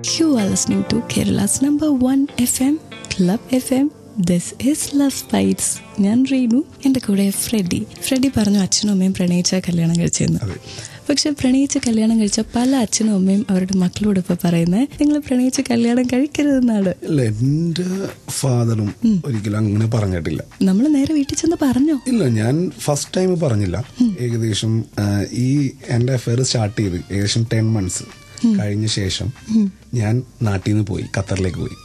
You are listening to Kerala's number 1 FM, Club FM. This is Love Bites. ഞാൻ റീനു, എൻ്റെ കൂടെ Freddy പറഞ്ഞു അച്ഛനും അമ്മയും പ്രണയിച്ച കല്യാണം കഴിച്ചെന്ന്. പക്ഷെ പ്രണയിച്ച് കല്യാണം കഴിച്ച പല അച്ഛനും അമ്മയും അവരുടെ മക്കളോട് ഇപ്പൊ പറയുന്നത് നിങ്ങൾ പ്രണയിച്ച് കല്യാണം കഴിക്കരുതെന്നാണ്. എന്റെ ഫാദറും ഒരിക്കലും അങ്ങനെ പറഞ്ഞിട്ടില്ല. നമ്മൾ നേരെ വീട്ടിൽ ചെന്ന് പറഞ്ഞോ? ഇല്ല, ഞാൻ ഫസ്റ്റ് ടൈം പറഞ്ഞില്ല. ഏകദേശം ഈ എന്റെ അഫയർ സ്റ്റാർട്ട് ചെയ്ത് ഏകദേശം 10 months കഴിഞ്ഞ ശേഷം ഞാൻ നാട്ടിൽ നിന്ന് പോയി, ഖത്തറിലേക്ക് പോയി.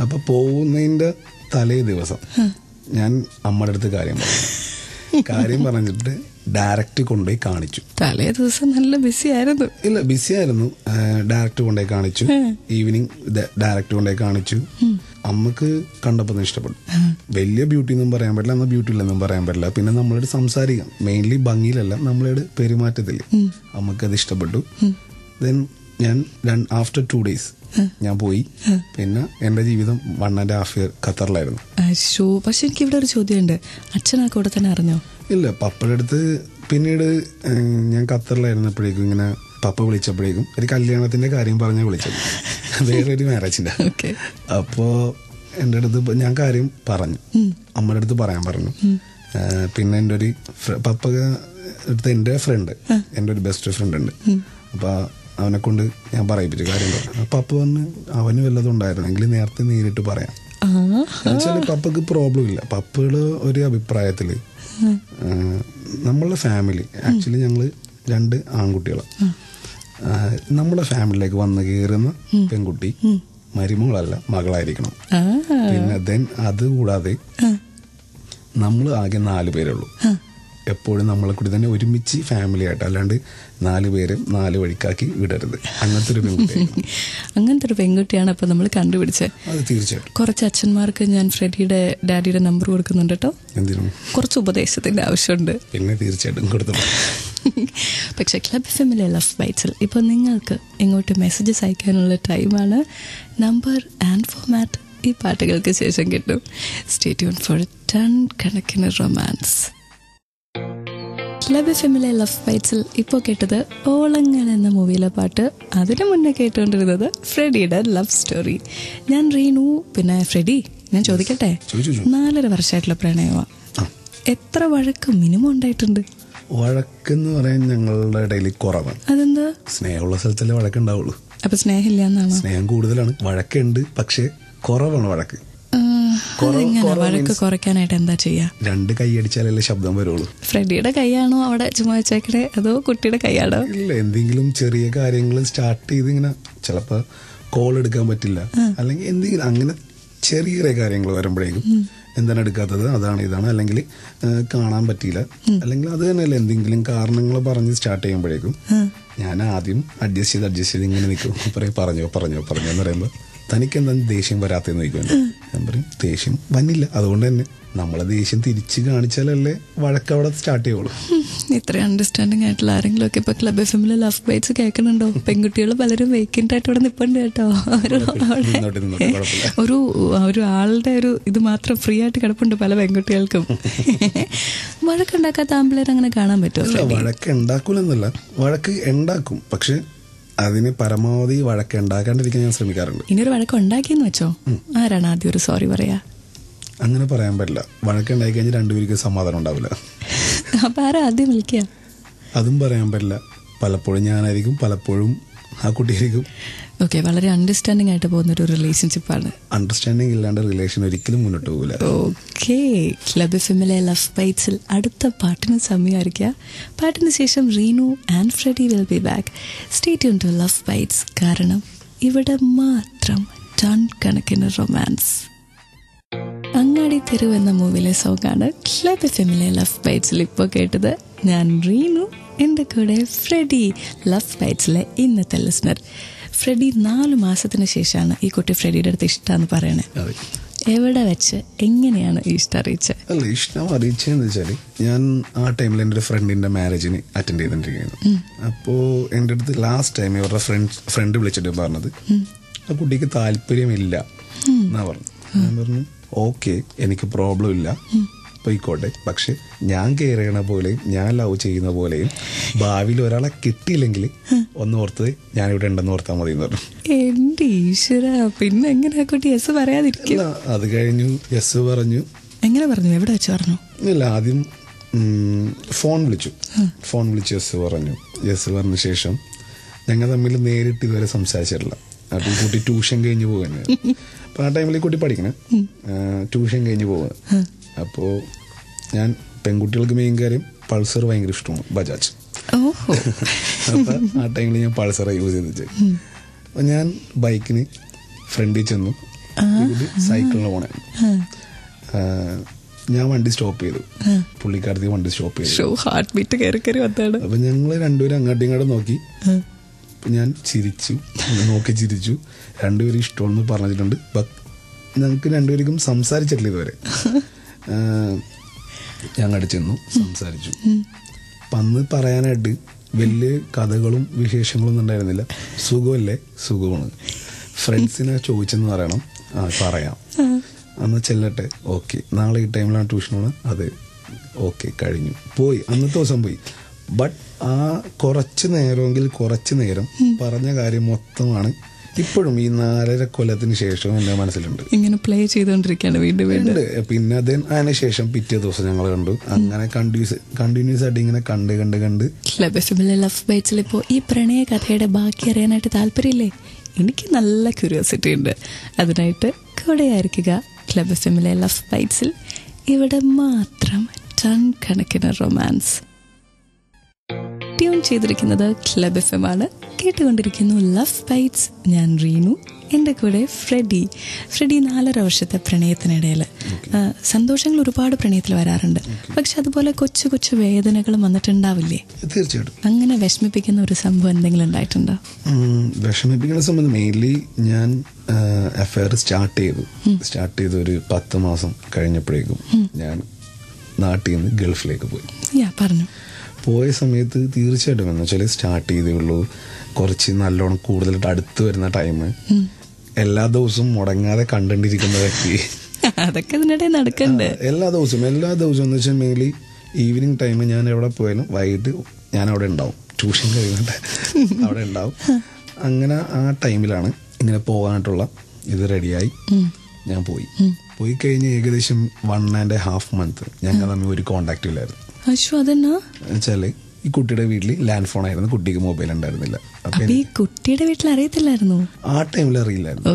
അപ്പൊ പോകുന്നതിന്റെ തലേ ദിവസം ഞാൻ അമ്മയുടെ അടുത്ത് കാര്യം പറഞ്ഞിട്ട് ഡയറക്റ്റ് കൊണ്ടുപോയി കാണിച്ചു. തലേ ദിവസം നല്ല ബിസി ആയിരുന്നു. ഇല്ല, ബിസി ആയിരുന്നു. ഡയറക്റ്റ് കൊണ്ടുപോയി കാണിച്ചു. ഈവനിങ് ഡയറക്റ്റ് കൊണ്ടുപോയി കാണിച്ചു. അമ്മക്ക് കണ്ടപ്പോൾ ഇഷ്ടപ്പെട്ടു. വലിയ ബ്യൂട്ടി ഒന്നും പറയാൻ പറ്റില്ല, എന്നാൽ ബ്യൂട്ടി ഇല്ലെന്നും പറയാൻ പറ്റില്ല. പിന്നെ നമ്മളോട് സംസാരിക്കാം, മെയിൻലി ഭംഗിയിലല്ല, നമ്മളോട് പെരുമാറ്റത്തില് അമ്മക്കത് ഇഷ്ടപ്പെട്ടു. ദെൻ ഞാൻ ആഫ്റ്റർ 2 days ഞാൻ പോയി. പിന്നെ എന്റെ ജീവിതം 1.5 year ഖത്തറിലായിരുന്നു. പക്ഷെ എനിക്ക് ഇവിടെ ഒരു ചോദ്യമുണ്ട്, അച്ഛനാ കൂടെ തന്നെ അറിഞ്ഞോ? ഇല്ല, പപ്പയുടെ അടുത്ത് പിന്നീട് ഞാൻ ഖത്തറിലായിരുന്നപ്പോഴേക്കും ഇങ്ങനെ പപ്പ വിളിച്ചപ്പോഴേക്കും ഒരു കല്യാണത്തിന്റെ കാര്യം പറഞ്ഞാൽ വിളിച്ചത്, വേറൊരു മാരേജിന്റെ. അപ്പോ എന്റെ അടുത്ത് ഞാൻ കാര്യം പറഞ്ഞു, അമ്മയുടെ അടുത്ത് പറയാൻ പറഞ്ഞു. പിന്നെ എന്റെ ഒരു പപ്പ അടുത്ത് എന്റെ ഫ്രണ്ട്, എന്റെ ഒരു ബെസ്റ്റ് ഫ്രണ്ട് ഉണ്ട്. അപ്പൊ അവനെ കൊണ്ട് ഞാൻ പറയിപ്പിച്ചു കാര്യം പറഞ്ഞു. പപ്പ പറഞ്ഞു അവന് വല്ലതും ഉണ്ടായിരുന്നെങ്കിൽ നേരത്തെ നേരിട്ട് പറയാം. എന്നുവെച്ചാല് പപ്പക്ക് പ്രോബ്ലം ഇല്ല. പപ്പയുടെ ഒരു അഭിപ്രായത്തില് നമ്മളുടെ ഫാമിലി, ആക്ച്വലി ഞങ്ങള് 2 ആൺകുട്ടികളാണ്. നമ്മുടെ ഫാമിലിയിലേക്ക് വന്ന് കയറുന്ന പെൺകുട്ടി മരുമകളല്ല, മകളായിരിക്കണം. പിന്നെ ദെൻ അത് കൂടാതെ നമ്മൾ ആകെ 4 പേരുള്ളൂ. എപ്പോഴും നമ്മളെ കൂടി തന്നെ ഒരുമിച്ച് ഫാമിലി ആയിട്ട്, അല്ലാണ്ട് 4 പേരും 4 വഴിക്കാക്കി വിടരുത്. അങ്ങനത്തെ ഒരു പെൺകുട്ടിയാണ് അപ്പൊ നമ്മൾ കണ്ടുപിടിച്ചത്. അത് തീർച്ചയായിട്ടും. കുറച്ച് അച്ഛന്മാർക്ക് ഞാൻ ഫ്രെഡിയുടെ ഡാഡിയുടെ നമ്പർ കൊടുക്കുന്നുണ്ട് കേട്ടോ. എന്തിനാണ്? കുറച്ച് ഉപദേശത്തിന്റെ ആവശ്യമുണ്ട്. പിന്നെ തീർച്ചയായിട്ടും കൊടുത്തു. പക്ഷെ ക്ലബ് ഫെമിലെ ലവ് ബൈറ്റ്സിൽ ഇപ്പൊ നിങ്ങൾക്ക് ഇങ്ങോട്ട് മെസ്സേജസ് അയക്കാനുള്ള ടൈമാണ്. നമ്പർ ആൻഡ് ഫോർമാറ്റ് ഈ പാട്ടുകൾക്ക് ശേഷം കിട്ടും. സ്റ്റേ ട്യൂൺ ഫോർ ടൺ കണക്കിന് റൊമാൻസ്. ക്ലബ് ഫെമിലെ ലവ് ബൈറ്റ്സിൽ ഇപ്പോൾ കേട്ടത് ഓളങ്ങൾ എന്ന മൂവിയിലെ പാട്ട്. അതിനു മുന്നേ കേട്ടുകൊണ്ടിരുന്നത് ഫ്രെഡിയുടെ ലവ് സ്റ്റോറി. ഞാൻ റീനു. പിന്നെ ഫ്രെഡി, ഞാൻ ചോദിക്കട്ടെ, 4.5 വർഷമായിട്ടുള്ള പ്രണയമാ. എത്ര വഴക്ക് മിനിമം ഉണ്ടായിട്ടുണ്ട്? വഴക്കെന്ന് പറയാൻ ഞങ്ങളുടെ ഇടയിൽ കുറവാണ്. അതെന്താ? സ്നേഹമുള്ള സ്ഥലത്തല്ലേ വഴക്കുണ്ടാവുള്ളൂ. അപ്പൊ സ്നേഹമില്ല എന്നാണോ? സ്നേഹം കൂടുതലാണ്, വഴക്കുണ്ട്, പക്ഷെ കുറവാണ് വഴക്ക്. വഴക്ക് കുറയ്ക്കാനായിട്ട് എന്താ ചെയ്യാ? 2 കൈയടിച്ചാലല്ലേ ശബ്ദം വരുള്ളൂ. ഫ്രെഡിയുടെ കൈയാണോ അവിടെ ചുമ്മാ വെച്ചേക്കണേ, അതോ കുട്ടിയുടെ കൈയാണോ? ഇല്ല, എന്തെങ്കിലും ചെറിയ കാര്യങ്ങൾ സ്റ്റാർട്ട് ചെയ്ത് ഇങ്ങനെ ചിലപ്പോ കോൾ എടുക്കാൻ പറ്റില്ല, അല്ലെങ്കിൽ എന്തെങ്കിലും അങ്ങനെ ചെറിയ ചെറിയ കാര്യങ്ങൾ വരുമ്പോഴേക്കും എന്താണ് എടുക്കാത്തത്, അതാണ് ഇതാണ്, അല്ലെങ്കിൽ കാണാൻ പറ്റിയില്ല, അല്ലെങ്കിൽ അത് തന്നെയല്ല എന്തെങ്കിലും കാരണങ്ങൾ പറഞ്ഞ് സ്റ്റാർട്ട് ചെയ്യുമ്പോഴേക്കും ഞാൻ ആദ്യം അഡ്ജസ്റ്റ് ചെയ്ത് ഇങ്ങനെ നിൽക്കും. പറഞ്ഞോ എന്ന് പറയുമ്പോൾ തനിക്കെന്താ ദേഷ്യം വരാത്തെന്ന് ചോദിക്കുന്നുണ്ട്. ഞാൻ പറയും ദേഷ്യം വന്നില്ല, അതുകൊണ്ട് തന്നെ നമ്മളെ ദേഷ്യം തിരിച്ച് കാണിച്ചാലല്ലേ വഴക്ക് അവിടെ സ്റ്റാർട്ട് ചെയ്യുള്ളൂ. ഇത്രയും അണ്ടർസ്റ്റാൻഡിങ് ആയിട്ടുള്ള ആരെങ്കിലും ഒക്കെ ഇപ്പൊ ക്ലബ് എഫ്എമ്മിലെ ലവ് ബൈറ്റ്സ് കേൾക്കണുണ്ടോ? പെൺകുട്ടികൾ പലരും വേക്കന്റ് ആയിട്ട് ഇവിടെ നിൽപ്പുണ്ട് കേട്ടോ. ഒരു ആളുടെ ഒരു ഇത് മാത്രം ഫ്രീ ആയിട്ട് കിടപ്പുണ്ട് പല പെൺകുട്ടികൾക്കും. വഴക്കുണ്ടാക്കാത്ത ആമ്പിളേർ അങ്ങനെ കാണാൻ പറ്റുമോ? വഴക്ക് ഉണ്ടാക്കൂലെന്നല്ല, വഴക്ക് ഉണ്ടാക്കും, പക്ഷെ അതിന് പരമാവധി വഴക്ക് ഉണ്ടാക്കാണ്ടിരിക്കാൻ ഞാൻ ശ്രമിക്കാറുണ്ട്. ഇനിയൊരു വഴക്ക് ഉണ്ടാക്കിയെന്ന് വെച്ചോ, ആരാണ് ആദ്യം ഒരു സോറി പറയാ? അങ്ങനെ പറയാൻ പറ്റില്ല. വഴക്ക് ഉണ്ടാക്കി കഴിഞ്ഞാൽ 2 പേർക്ക് സമാധാനം ഉണ്ടാവില്ല. അപ്പൊ ആരാ ആദ്യം വിളിക്കുക? അതും പറയാൻ പറ്റില്ല. പലപ്പോഴും ഞാനായിരിക്കും, പലപ്പോഴും ആ കുട്ടിയായിരിക്കും. ഓക്കെ, വളരെ അണ്ടർസ്റ്റാൻഡിംഗ് ആയിട്ട് പോകുന്ന ഒരു റിലേഷൻഷിപ്പാണ്. അണ്ടർസ്റ്റാൻഡിംഗ് ഇല്ലാണ്ട് റിലേഷൻ ഒരിക്കലും മുന്നോട്ട് പോകില്ല. ഓക്കെ, ക്ലബ് എഫ്എമ്മിലെ ലവ് ബൈറ്റ്സിൽ അടുത്ത പാട്ടിന് സമയമായിരിക്കുക. പാട്ടിന് ശേഷം Reenu and Freddy will be back. Stay tune to love bites, കാരണം ഇവിടെ മാത്രം ടൺ കണക്കിന് റൊമാൻസ്. അങ്ങാടി തെരുവ് എന്ന മൂവിയിലെ സോങ്ങാണ് ക്ലബ് എഫ്എമ്മിലെ ലവ് ബൈറ്റ്സിൽ ഇപ്പോൾ കേട്ടത്. ഞാൻ റീനു, എൻ്റെ കൂടെ ഫ്രെഡി. ലവ് ബൈറ്റ്സിലെ ഇന്നത്തെ ലിസ്ണർ ഫ്രെഡി. 4 മാസത്തിന് ശേഷമാണ് ഈ കുട്ടി ഫ്രെഡിയുടെ അടുത്ത് ഇഷ്ടമാണെന്ന് പറയണേ. എവിടെ വെച്ച് എങ്ങനെയാണ് ഇഷ്ടം അറിയിച്ചത്? അല്ല, ഇഷ്ടം അറിയിച്ചതെന്ന് വെച്ചാൽ ഞാൻ ആ ടൈമിൽ എൻ്റെ ഒരു ഫ്രണ്ടിന്റെ മാരേജിന് അറ്റൻഡ് ചെയ്തിട്ടിരിക്കുന്നു. അപ്പോൾ എൻ്റെ അടുത്ത് ലാസ്റ്റ് ടൈം ഇവരുടെ ഫ്രണ്ട് വിളിച്ചിട്ട് പറഞ്ഞത് ആ കുട്ടിക്ക് താല്പര്യമില്ല എന്നാ പറഞ്ഞു. ഞാൻ പറഞ്ഞു ഓക്കെ, എനിക്ക് പ്രോബ്ലം ഇല്ല, പോയിക്കോട്ടെ, പക്ഷെ ഞാൻ കെയർ ചെയ്യണ പോലെയും ഞാൻ ലവ് ചെയ്യുന്ന പോലെയും ഭാവിയിൽ ഒരാളെ കിട്ടിയില്ലെങ്കിൽ ഒന്ന് ഓർത്തത് ഞാനിവിടെ ഉണ്ടെന്ന് ഓർത്താൽ മതി എന്ന് പറഞ്ഞു. എന്റെ ഈശ്വര, പിന്നെ എങ്ങനെ കുട്ടി യെസ് പറയാതിരിക്കും? അത് കഴിഞ്ഞു യെസ് പറഞ്ഞു. എങ്ങനെ പറഞ്ഞു? എവിടെ വെച്ച് പറഞ്ഞു? ഇല്ല, ആദ്യം ഫോൺ വിളിച്ചു യെസ് പറഞ്ഞു. യെസ് പറഞ്ഞ ശേഷം ഞങ്ങൾ തമ്മിൽ നേരിട്ട് ഇതുവരെ സംസാരിച്ചിട്ടില്ല. അപ്പോൾ കുട്ടി ട്യൂഷൻ കഴിഞ്ഞ് പോകുന്നത്. അപ്പോൾ ആ ടൈമിൽ കുട്ടി പഠിക്കണേ, ട്യൂഷൻ കഴിഞ്ഞ് പോകുന്നത്. അപ്പോൾ ഞാൻ പെൺകുട്ടികൾക്ക് മെയിൻ കാര്യം പൾസർ ഭയങ്കര ഇഷ്ടമാണ്, ബജാജ്. അപ്പം ആ ടൈമിൽ ഞാൻ പൾസറാണ് യൂസ് ചെയ്തിട്ട്. അപ്പം ഞാൻ ബൈക്കിന് ഫ്രണ്ടിൽ ചെന്നു, സൈക്കിളിന് പോണേ. ഞാൻ വണ്ടി സ്റ്റോപ്പ് ചെയ്തു, പുള്ളിക്കാരത്തി വണ്ടി സ്റ്റോപ്പ് ചെയ്തു. അപ്പൊ ഞങ്ങള് രണ്ടുപേരും അങ്ങോട്ടും ഇങ്ങോട്ടും നോക്കി. ഞാൻ ചിരിച്ചു, രണ്ടുപേരും ഇഷ്ടമെന്ന് പറഞ്ഞിട്ടുണ്ട്. ഞങ്ങൾക്ക് രണ്ടുപേർക്കും സംസാരിച്ചിട്ടില്ല ഇതുവരെ. ഞങ്ങൾ ചെന്നു സംസാരിച്ചു. അപ്പം അന്ന് പറയാനായിട്ട് വലിയ കഥകളും വിശേഷങ്ങളൊന്നും ഉണ്ടായിരുന്നില്ല. സുഖമല്ലേ? സുഖമാണ്. ഫ്രണ്ട്സിനെ ചോദിച്ചെന്ന് പറയണം. പറയാം. അന്ന് ചെല്ലട്ടെ, ഓക്കെ. നാളെ ഈ ടൈമിലാണ് ട്യൂഷനാണ്, അത് ഓക്കെ, കഴിഞ്ഞു, പോയി. അന്നത്തെ ദിവസം പോയി. ബട്ട് ആ കുറച്ച് നേരം പറഞ്ഞ കാര്യം മൊത്തമാണ് ഇപ്പോഴും ഈ 4.5 കൊല്ലത്തിന് ശേഷം എന്റെ മനസ്സിലുണ്ട്. ഇങ്ങനെ പ്ലേ ചെയ്തോണ്ടിരിക്കുകയാണ് വീണ്ടും. പിന്നെ അതിന് ശേഷം പിറ്റേ ദിവസം ഞങ്ങൾ കണ്ടു. അങ്ങനെ കണ്ടിന്യൂസ് ആയിട്ട് ഇങ്ങനെ കണ്ട് ക്ലബ് എഫ്എമ്മിലെ ലവ് ബൈറ്റ്സിൽ ഇപ്പോൾ ഈ പ്രണയ കഥയുടെ ബാക്കി അറിയാനായിട്ട് താല്പര്യമില്ലേ? എനിക്ക് നല്ല ക്യൂരിയോസിറ്റി ഉണ്ട്. അതിനായിട്ട് കൂടെ ആയിരിക്കുക ക്ലബ് എഫ്എമ്മിലെ ലവ് ബൈറ്റ്സിൽ. ഇവിടെ മാത്രം ടൺ കണക്കിന് റൊമാൻസ്. ട്യൂൺ ചെയ്തിരിക്കുന്നത് ക്ലബ് എഫ്എം ആണ്. കേട്ടുകൊണ്ടിരിക്കുന്നു ലവ് ബൈറ്റ്സ്. ഞാൻ റീനു, എൻ്റെ കൂടെ ഫ്രെഡി. 4.5 വർഷത്തെ പ്രണയത്തിനിടയിൽ സന്തോഷങ്ങൾ ഒരുപാട് പ്രണയത്തിൽ വരാറുണ്ട്. പക്ഷെ അതുപോലെ കൊച്ചു കൊച്ചു വേദനകളും വന്നിട്ടുണ്ടാവില്ലേ? തീർച്ചയായിട്ടും. അങ്ങനെ വിഷമിപ്പിക്കുന്ന ഒരു സംഭവം എന്തെങ്കിലും ഉണ്ടായിട്ടുണ്ടോ? വിഷമിപ്പിക്കുന്ന സംബന്ധം മെയിൻലി ഞാൻ അഫയർ സ്റ്റാർട്ട് ചെയ്തു ഒരു 10 മാസം കഴിഞ്ഞപ്പോഴേക്കും ഞാൻ നാട്ടിൽ നിന്ന് ഗൾഫിലേക്ക് പോയി. പറഞ്ഞു. പോയ സമയത്ത് തീർച്ചയായിട്ടും എന്ന് വെച്ചാൽ സ്റ്റാർട്ട് ചെയ്തേ ഉള്ളൂ. കുറച്ച് നല്ലോണം കൂടുതലായിട്ട് അടുത്ത് വരുന്ന ടൈം. എല്ലാ ദിവസവും മുടങ്ങാതെ കണ്ടിരിക്കുന്ന വ്യക്തി. അതൊക്കെ ഇതിനിടെ നടക്കണ്ടേ? എല്ലാ ദിവസവും എന്ന് വെച്ചാൽ മെയിൻലി ഈവനിങ് ടൈം ഞാൻ എവിടെ പോയാലും വൈകിട്ട് ഞാൻ അവിടെ ഉണ്ടാവും. ട്യൂഷൻ കഴിഞ്ഞിട്ട് അവിടെ ഉണ്ടാവും. അങ്ങനെ ആ ടൈമിലാണ് ഇങ്ങനെ പോകാനായിട്ടുള്ള ഇത് റെഡിയായി. ഞാൻ പോയി കഴിഞ്ഞ് ഏകദേശം 1.5 മന്ത് ഞങ്ങൾ തമ്മിൽ ഒരു കോണ്ടാക്ട് ഇല്ലായിരുന്നു. വെച്ചാല് ഈ കുട്ടിയുടെ വീട്ടിൽ ലാൻഡ് ഫോൺ ആയിരുന്നു, കുട്ടിക്ക് മൊബൈൽ ഉണ്ടായിരുന്നില്ല. കുട്ടിയുടെ വീട്ടിൽ അറിയത്തില്ലായിരുന്നു? ആ ടൈമിൽ അറിയില്ലായിരുന്നു.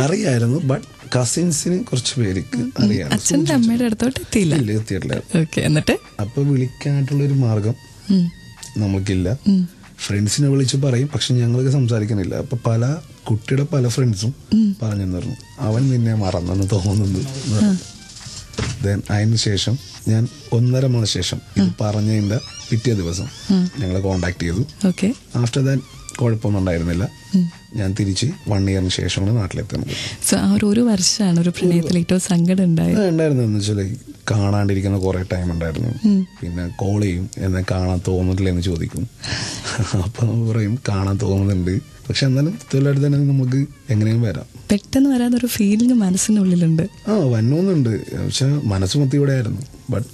അറിയായിരുന്നു, ബട്ട് കസിൻസിന് കുറച്ച് പേർക്ക് അറിയാം. അച്ഛൻ്റെ അമ്മയുടെ അടുത്തോട്ട് എത്തിയിട്ടില്ല. അപ്പൊ വിളിക്കാനായിട്ടുള്ള ഒരു മാർഗം നമുക്കില്ല. ഫ്രണ്ട്സിനെ വിളിച്ച് പറയും, പക്ഷെ ഞങ്ങൾക്ക് സംസാരിക്കുന്നില്ല. അപ്പൊ കുട്ടിയുടെ പല ഫ്രണ്ട്സും പറഞ്ഞു തന്നു, അവൻ നിന്നെ മറന്നെന്ന് തോന്നുന്നു. അതിന് ശേഷം ഞാൻ 1.5 മാസം ശേഷം ഇത് പറഞ്ഞതിന്റെ പിറ്റേ ദിവസം ഞങ്ങളെ കോണ്ടാക്ട് ചെയ്തു. ആഫ്റ്റർ ദാറ്റ് കുഴപ്പമൊന്നും ഉണ്ടായിരുന്നില്ല. ഞാൻ തിരിച്ച് 1 ഇയറിന് ശേഷമാണ് നാട്ടിലെത്തുന്നത്. ഒരു വർഷമാണ് ഒരു പ്രണയത്തിൽ ഏറ്റവും സങ്കടം ഉണ്ടായിരുന്നെന്ന് വെച്ചാൽ കാണാണ്ടിരിക്കുന്ന കുറെ ടൈം ഉണ്ടായിരുന്നു. പിന്നെ കോൾ ചെയ്യും, എന്നെ കാണാൻ തോന്നുന്നില്ല എന്ന് ചോദിക്കും. അപ്പൊ നമ്മൾ പറയും കാണാൻ തോന്നുന്നുണ്ട്, പക്ഷെ എന്നാലും തൊഴിലായിട്ട് തന്നെ നമുക്ക് എങ്ങനെയും വരാം. പെട്ടെന്ന് വരാതൊരു ഫീലിംഗ് മനസ്സിനുള്ളിലുണ്ട്. വന്നോന്നുണ്ട്, പക്ഷെ മനസ്സ് മൊത്തം ഇവിടെ ആയിരുന്നു. ബട്ട്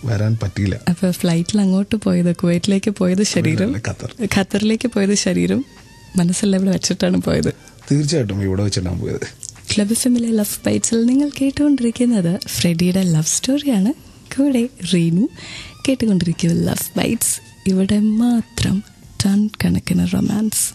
വരാൻ പറ്റിയില്ല. അപ്പൊ ഫ്ലൈറ്റിൽ അങ്ങോട്ട് പോയത്, കുവൈറ്റിലേക്ക് പോയത് ശരീരം, ഖത്തറിലേക്ക് പോയത് ശരീരം, മനസ്സെല്ലാം ഇവിടെ വെച്ചിട്ടാണ് പോയത്. തീർച്ചയായിട്ടും ഇവിടെ വെച്ചിട്ടാണ് പോയത്. ക്ലബ് എഫ്എമ്മിലെ ലവ് ബൈറ്റ്സിൽ നിങ്ങൾ കേട്ടുകൊണ്ടിരിക്കുന്നത് ഫ്രെഡിയുടെ ലവ് സ്റ്റോറിയാണ്. കൂടെ റീനു. കേട്ടുകൊണ്ടിരിക്കുക love bytes. ഇവിടെ മാത്രം ടൺ കണക്കിന് റൊമാൻസ്.